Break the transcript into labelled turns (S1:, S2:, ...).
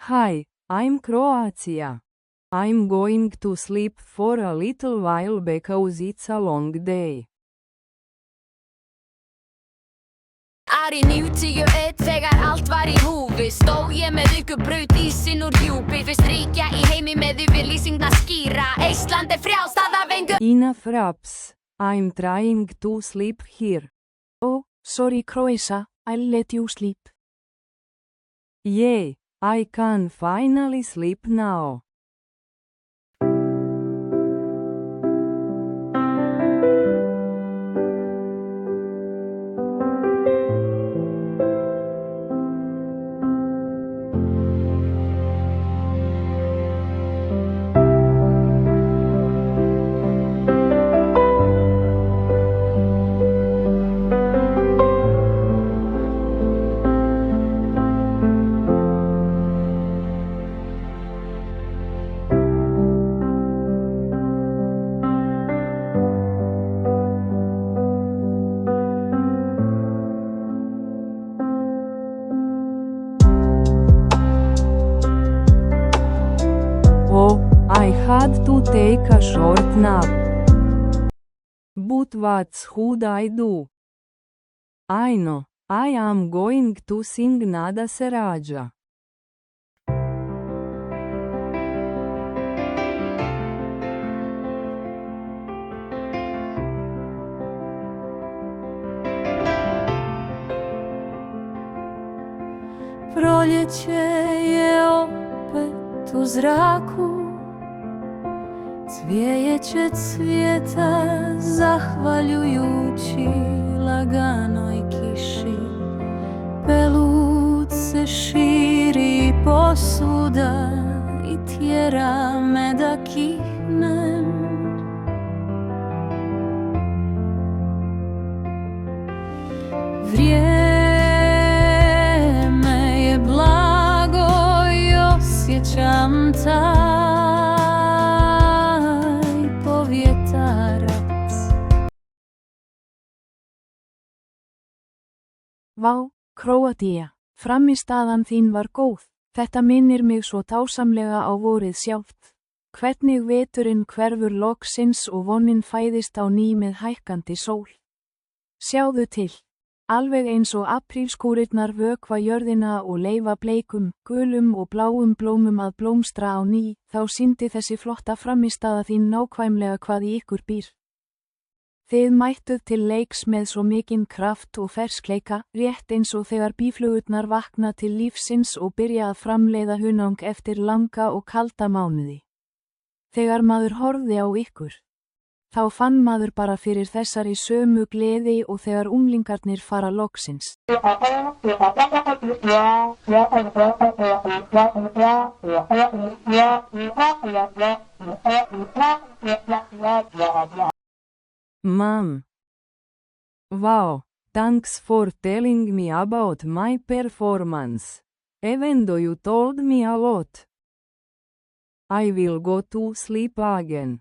S1: Hi, I'm Croatia. I'm going to sleep for a little while because it's a long day.
S2: Ár í 91 þegar allt var í húfi stóð ég með ykkur braut ísinn úr djúpi fyrst ríkja í heimi með yfirlýsingna skýra Ísland frjálst að af engu
S1: Enough raps. I'm trying to sleep here.
S3: Oh, sorry Croatia, I'll let you sleep.
S1: Yay, I can finally sleep now. Oh, I had to take a short nap. But what should I do? I know, I am going to sing Nada se rađa.
S4: Proljeće je opet u zraku, cvijeće cvijeta zahvaljujući laganoj kiši. Pelud se širi posuda i tjera me da kihnem. Vrijeme je blago i osjećam taj povjetarac.
S3: Vá, Króatía, frammistaðan þín var góð. Þetta minnir mig svo dásamlega á vorið sjálft. Hvernig veturinn hverfur loksins og vonin fæðist á ný með hækkandi sól. Sjáðu til. Alveg eins og aprílskúrirnar vökva jörðina og leyfa bleikum, gulum og bláum blómum að blómstra á ný, þá sýndi þessi flotta frammistaða þín nákvæmlega hvað í ykkur býr. Þið mættuð til leiks með svo mikinn kraft og ferskleika, rétt eins og þegar býflugurnar vakna til lífsins og byrja að framleiða hunang eftir langa og kalda mánuði. Þegar maður horfði á ykkur, þá fann maður bara fyrir þessari sömu gleði og þegar unglingarnir fara loksins.
S1: Mom. Wow, thanks for telling me about my performance. Even though you told me a lot. I will go to sleep again.